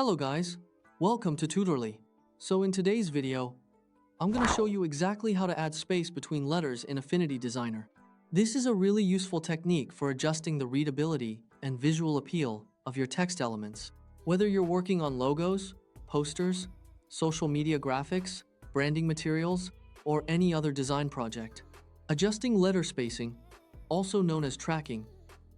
Hello guys, welcome to Tutorly. So in today's video, I'm going to show you exactly how to add space between letters in Affinity Designer. This is a really useful technique for adjusting the readability and visual appeal of your text elements. Whether you're working on logos, posters, social media graphics, branding materials, or any other design project. Adjusting letter spacing, also known as tracking,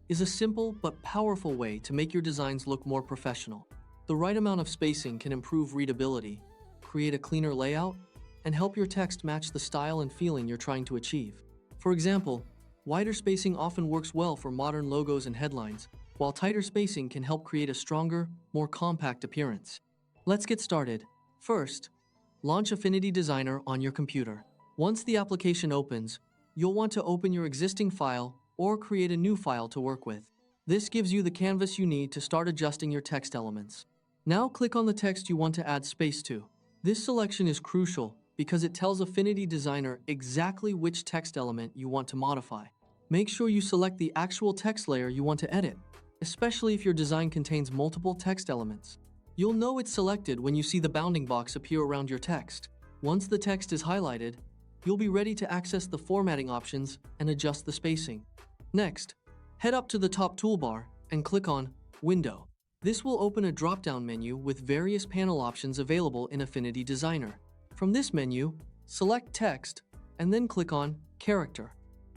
is a simple but powerful way to make your designs look more professional. The right amount of spacing can improve readability, create a cleaner layout, and help your text match the style and feeling you're trying to achieve. For example, wider spacing often works well for modern logos and headlines, while tighter spacing can help create a stronger, more compact appearance. Let's get started. First, launch Affinity Designer on your computer. Once the application opens, you'll want to open your existing file or create a new file to work with. This gives you the canvas you need to start adjusting your text elements. Now click on the text you want to add space to. This selection is crucial because it tells Affinity Designer exactly which text element you want to modify. Make sure you select the actual text layer you want to edit, especially if your design contains multiple text elements. You'll know it's selected when you see the bounding box appear around your text. Once the text is highlighted, you'll be ready to access the formatting options and adjust the spacing. Next, head up to the top toolbar and click on Window. This will open a drop-down menu with various panel options available in Affinity Designer. From this menu, select Text and then click on Character.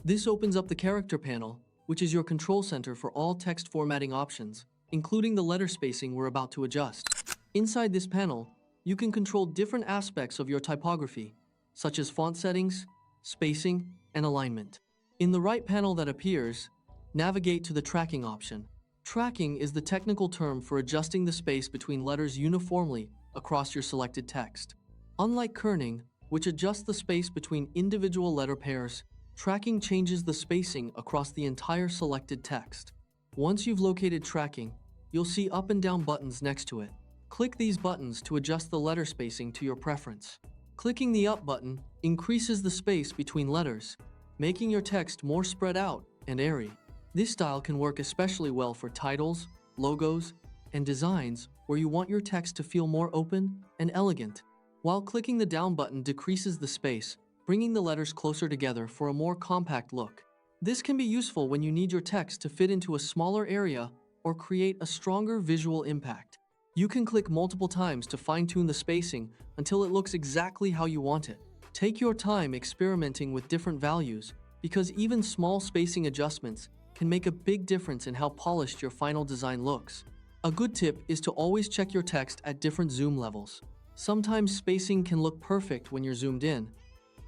This opens up the Character panel, which is your control center for all text formatting options, including the letter spacing we're about to adjust. Inside this panel, you can control different aspects of your typography, such as font settings, spacing, and alignment. In the right panel that appears, navigate to the Tracking option. Tracking is the technical term for adjusting the space between letters uniformly across your selected text. Unlike kerning, which adjusts the space between individual letter pairs, tracking changes the spacing across the entire selected text. Once you've located tracking, you'll see up and down buttons next to it. Click these buttons to adjust the letter spacing to your preference. Clicking the up button increases the space between letters, making your text more spread out and airy. This style can work especially well for titles, logos, and designs where you want your text to feel more open and elegant. While clicking the down button decreases the space, bringing the letters closer together for a more compact look. This can be useful when you need your text to fit into a smaller area or create a stronger visual impact. You can click multiple times to fine-tune the spacing until it looks exactly how you want it. Take your time experimenting with different values, because even small spacing adjustments can make a big difference in how polished your final design looks. A good tip is to always check your text at different zoom levels. Sometimes spacing can look perfect when you're zoomed in,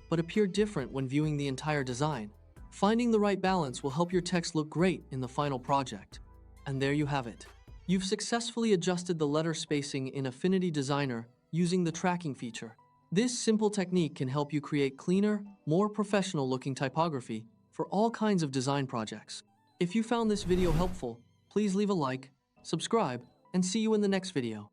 but appear different when viewing the entire design. Finding the right balance will help your text look great in the final project. And there you have it. You've successfully adjusted the letter spacing in Affinity Designer using the tracking feature. This simple technique can help you create cleaner, more professional-looking typography for all kinds of design projects. If you found this video helpful, please leave a like, subscribe, and see you in the next video.